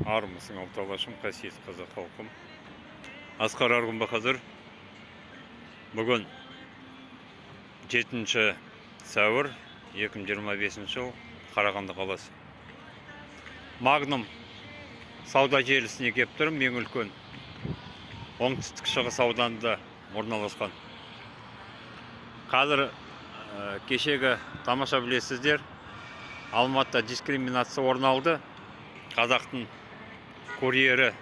Армысың алталашым, қасиет қазақ халқым. Асқар Арғын Бахадыр. Бүгін 7 сәуір 2025 жыл, Қарағанды қаласы. Магнум сауда желісіне кеп тұрмын, ең үлкен оңтүстік шығыс ауданында орналасқан. Қазір кешегі тамаша білесіздер, Алматыда дискриминация орын алды. Қазақтың курьері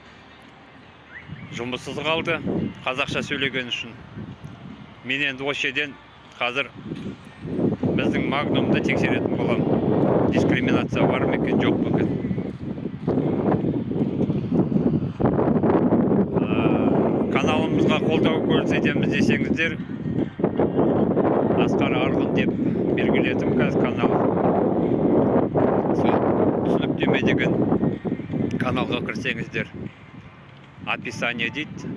жұмыссыз қалды, қазақша сөйлеген үшін. Мен енді осы жерден қазір біздің Магнумды тексеретін боламын. Дискриминация бар ма екен, жоқ па екен. Каналымызға қолдау көрсетеміз десеңіздер, Асқар Арғын деп белгіледім қазір канал. Түсініктеме деген каналға кірсеңіздер, описание дейді,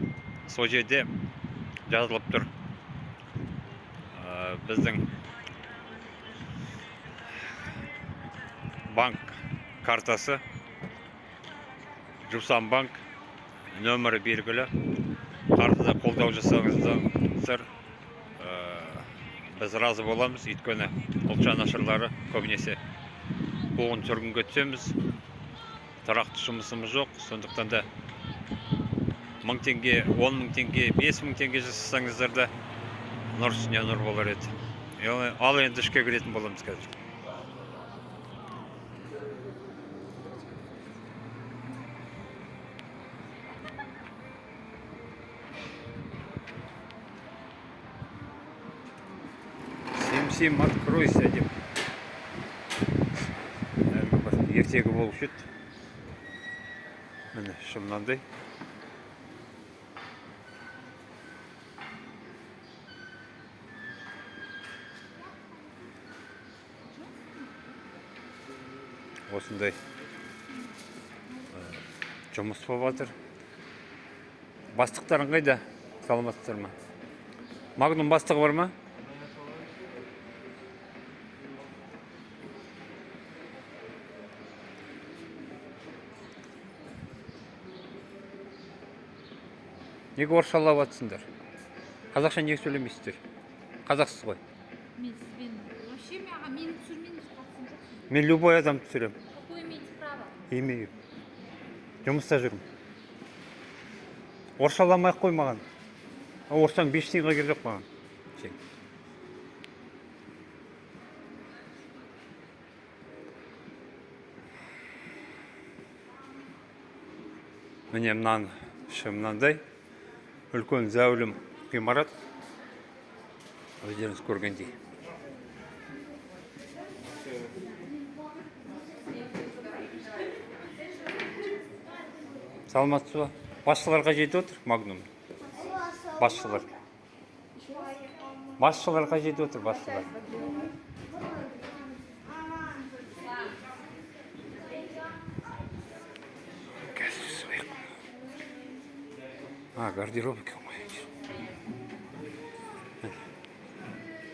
сол жерде жазылып тұр. Біздің банк картасы, Жусан банк, нөмірі белгілі. Картада қолдау жасаңыздар, біз разы боламыз. Өйткені ұлт жанашырлары көбінесе қуғын сүргінге түсеміз. Тұрақты жұмысымыз жоқ. Сондықтан да 1000 теңге, 10 000 теңге, 5000 теңге жасасаңыздар да нұр үстіне нұр болар еді. Ал енді ішке кіретін боламыз қазір. Всем откройся, деп. Ертегі болушы еді. Міне, шымнандай. Осындай жұмыс болып жатыр. Бастықтарың қайда? Саламатсыздар ма? Магнум бастығы бар ма? Неге орысшалап жатсыңдар? Қазақша неге сөйлемейсіздер? Қазақсыз ғой. Мен вообще мені түсірмеңіз қатысым жоқ. Мен любой адам түсірем. Какое имеете право? Имею. Жұмыста жүрмін. Орысшаламай қой маған. Орысшаң 5 тиынға керек жоқ маған. Міне мынаны мынандай үлкен зәулім ғимарат, өздеріңіз көргендей. Саламатсыз ба? Басшыларға жетіп отыр Магнум. Басшылар. Басшыларға жетіп отыр, басшылар. Гардеробы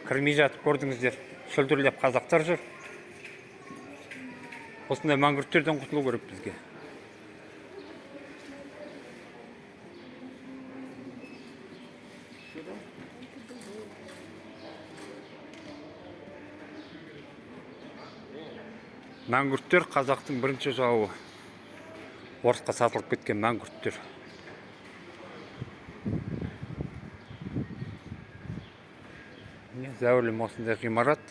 кірмей жатып көрдіңіздер, шүлдірлеп қазақтар жүр. Осындай мәңгүрттерден құтылу керек бізге. Мәңгүрттер қазақтың бірінші жауы. Орысқа сатылып кеткен мәңгүрттер. Зәулім осындай ғимарат.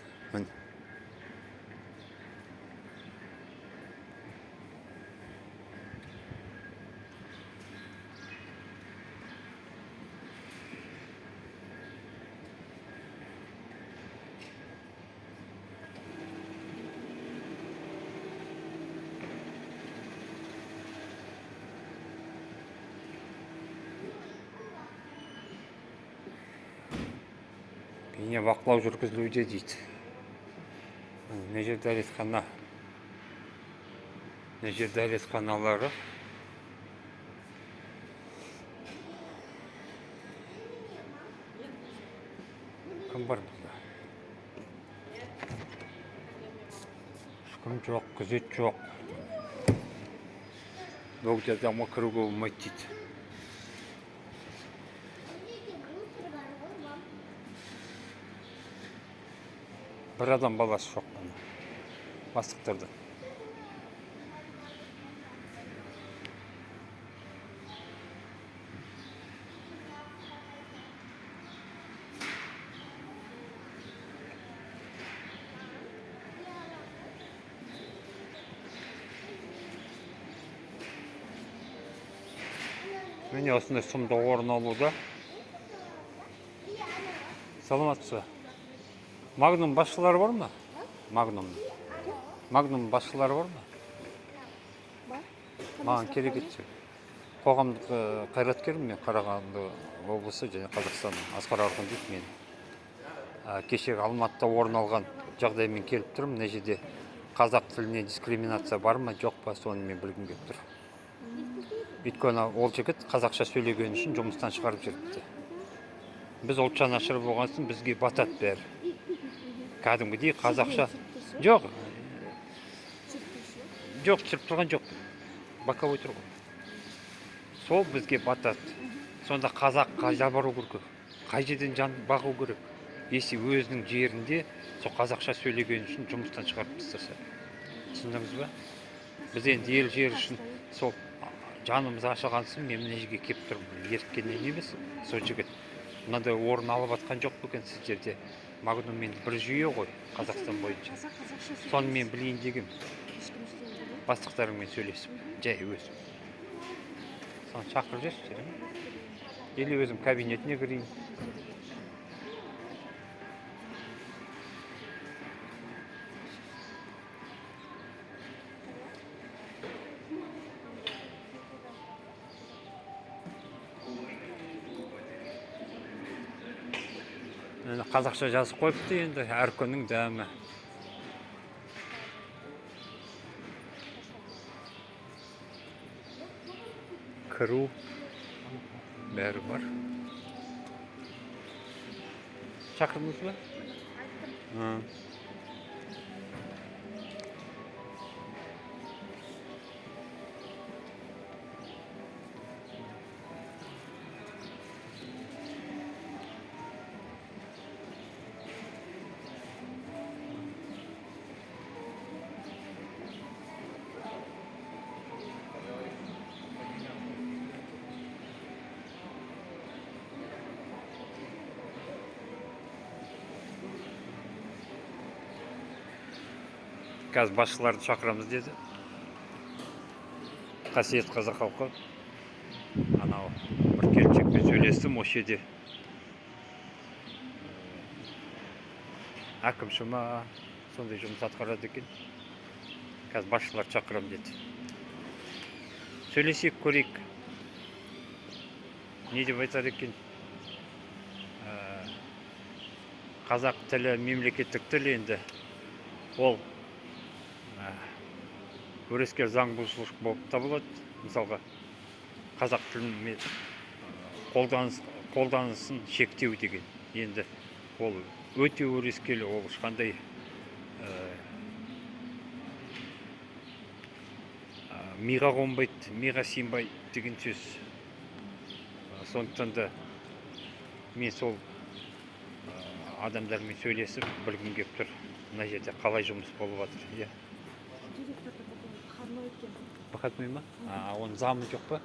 Бейне бақылау жүргізілуде дейді. Мына жерде дәретхана. Мына жерде дәретханалары. Кім бар бұнда? Ешкім жоқ, күзет жоқ. бұл жерде ama кіруге болмайды дейді. Bir adam balası жоқ бана. Бастықтарда. Міне осындай сұмдық орын алуда. Саламатсыз ба? Магнум басшылары бар ма? Магнум. Магнум басшылары бар ма? Бар. Маған керек етсе. Қоғамдық қайраткермін мен, Қарағанды облысы және Қазақстанның. Асқар Арқын дейді мен. Кешегі Алматыда орын алған жағдаймен келіп тұрмын. Мына жерде қазақ тіліне дискриминация бар ма, жоқ па, соны мен білгім келіп тұр. Өйткені ол жігіт қазақша сөйлеген үшін жұмыстан шығарып жүріпті. Біз ұлт жанашыры болған соң бізге батат бәрі. Кәдімгідей қазақша. Жоқ. Жоқ, түсіріп тұрған жоқ. Боковой тұр ғой. Сол бізге батат. Сонда қазаққа жабару керек. Қай жерден жан бағу керек. Если өзінің жерінде сол қазақша сөйлеген үшін жұмыстан шығарып тастаса. Түсіндіңіз ба? Біз енді ел жер үшін сол жанымыз ашығансын, мен мына жерге келіп тұрмын. Еріккеннен емес, сол жігіт. Мынандай орын алып атқан жоқ екен сіздерде. Магнум енді бір жүйе ғой, Қазақстан бойынша. Соны мен білейін дегем. Бастықтарыңмен сөйлесіп, жай өзім. Соны шақырып жүрсіздер ме? Или өзім кабинетіне кірейін. Қазақша жазып қойыпты енді, әр күннің дәмі. Кіру бәрі бар. Шақырдыңыз ба? Қазір басшыларды шақырамыз деді. Қасиет қазақ халқы. Анау бір келіншекпен сөйлестім осы жерде. Әкімші ма, сондай жұмыс атқарады екен. Қазір басшыларды шақырам деді. Сөйлесек көрейік. Не деп айтар екен? Қазақ тілі мемлекеттік тіл енді. Ол өрескел заң бұзушылық болып табылады. Мысалға, қазақ тілін қолданысын шектеу деген. Енді ол өте өрескел, ол ешқандай миға қонбайды, миға сыймайды деген сөз. Сондықтан да мен сол адамдармен сөйлесіп білгім келіп тұр. Мына жерде қалай жұмыс болып жатыр. Директорда выходной екен. Выходной ма? Оның замы жоқ па?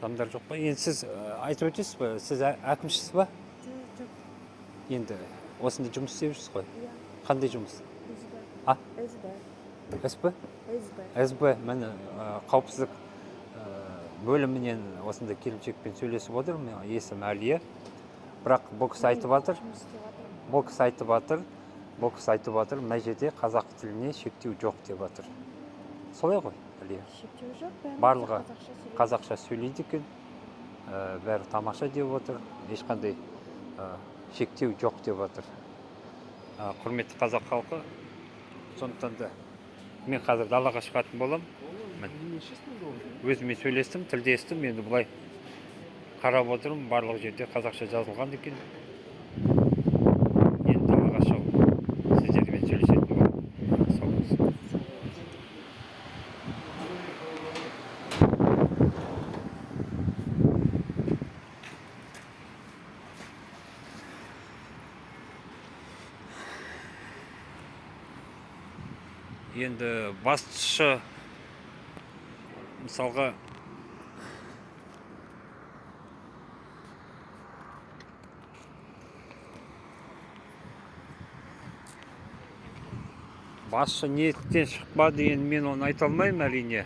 Замдар жоқ па? Енді сіз айтып өтесіз ба? Сіз әкімшісіз ба? Жоқ. Енді осында жұмыс істеп жүрсіз ғой? Иә. Қандай жұмыс? СБ. СБ? СБ. СБ, міне қауіпсіздік бөлімінен осында келіншекпен сөйлесіп отырмын. Есім Әлия. Бірақ бұл кісі айтып жатыр. Бұл кісі айтып жатыр, мына жерде қазақ тіліне шектеу жоқ деп жатыр. Солай ғой, Әлия? Шектеу жоқ, барлығы қазақша сөйлейді екен. Бәрі тамаша деп отыр. Ешқандай шектеу жоқ деп жатыр. Құрметті қазақ халқы, сондықтан да мен қазір далаға шығатын болам. Өзіме сөйлестім, тілдестім, енді бұлай қарап отырмын, барлық жерде қазақша жазылған екен. Енді далаға шығып сіздермен сөйлесетін боламын. Сау болыңыз. енді бастысы мысалға басшы ниеттен шықпады, енді мен оны айта алмаймын әрине.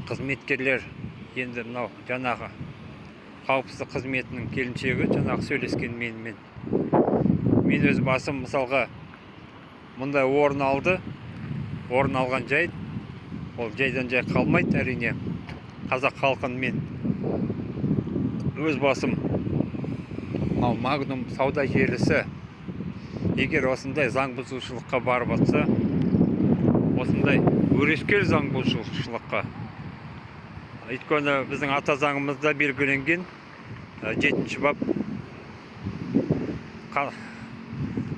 Қызметкерлер енді мынау жаңағы қауіпсіздік қызметінің келіншегі жаңағы сөйлескен менімен. Мен өз басым мысалға мұндай орын алды. Орын алған жай, ол жайдан жай қалмайды әрине. Қазақ халқын мен өз басым мынау Магнум сауда желісі егер осындай заң бұзушылыққа барып жатса, осындай өрескел заң бұзушылыққа, өйткені біздің ата заңымызда белгіленген 7-ші бап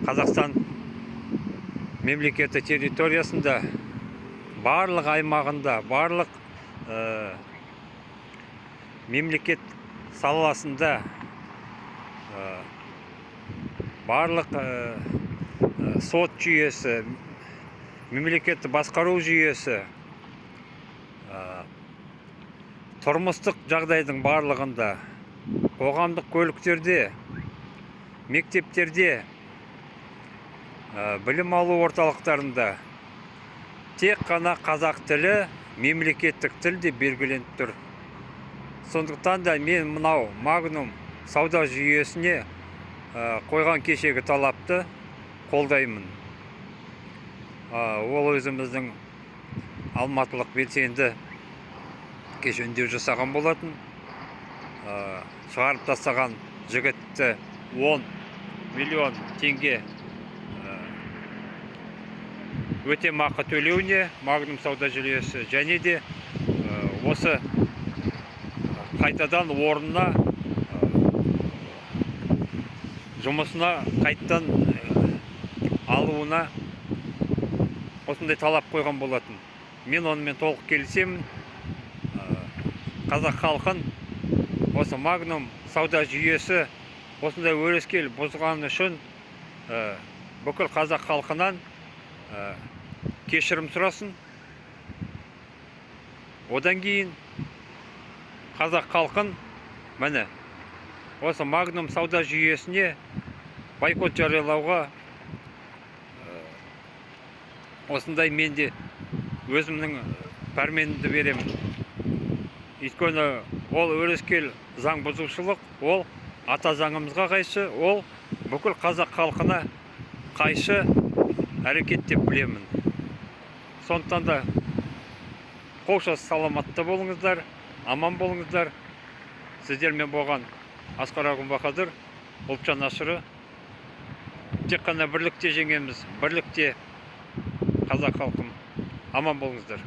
Қазақстан мемлекеті территориясында барлық аймағында, барлық мемлекет саласында, барлық сот жүйесі, мемлекетті басқару жүйесі, тұрмыстық жағдайдың барлығында, қоғамдық көліктерде, мектептерде, білім алу орталықтарында тек қана қазақ тілі мемлекеттік тіл деп белгіленіп тұр. Сондықтан да мен мынау Магнум сауда жүйесіне қойған кешегі талапты қолдаймын. Ол өзіміздің алматылық белсенді кеше үндеу жасаған болатын. Шығарып тастаған жігітті 10 миллион теңге өтемақы төлеуіне Магнум сауда жүйесі және де осы қайтадан орнына жұмысына қайттан алуына осындай талап қойған болатын. Мен онымен толық келісемін. Қазақ халқын осы Магнум сауда жүйесі осындай өрескел бұзған үшін бүкіл қазақ халқынан кешірім сұрасын. Одан кейін қазақ халқын міне осы Магнум сауда жүйесіне бойкот жариялауға осындай мен де өзімнің пәрменімді беремін. Өйткені ол өрескел заң бұзушылық, ол ата заңымызға қайшы, ол бүкіл қазақ халқына қайшы әрекет деп білемін. Сондықтан да қош саламатта болыңыздар, аман болыңыздар. Сіздермен болған Асқар Бахадыр, ұлтжан нашыры. Тек қана бірлікте жеңеміз, бірлікте қазақ халқым. Аман болыңыздар.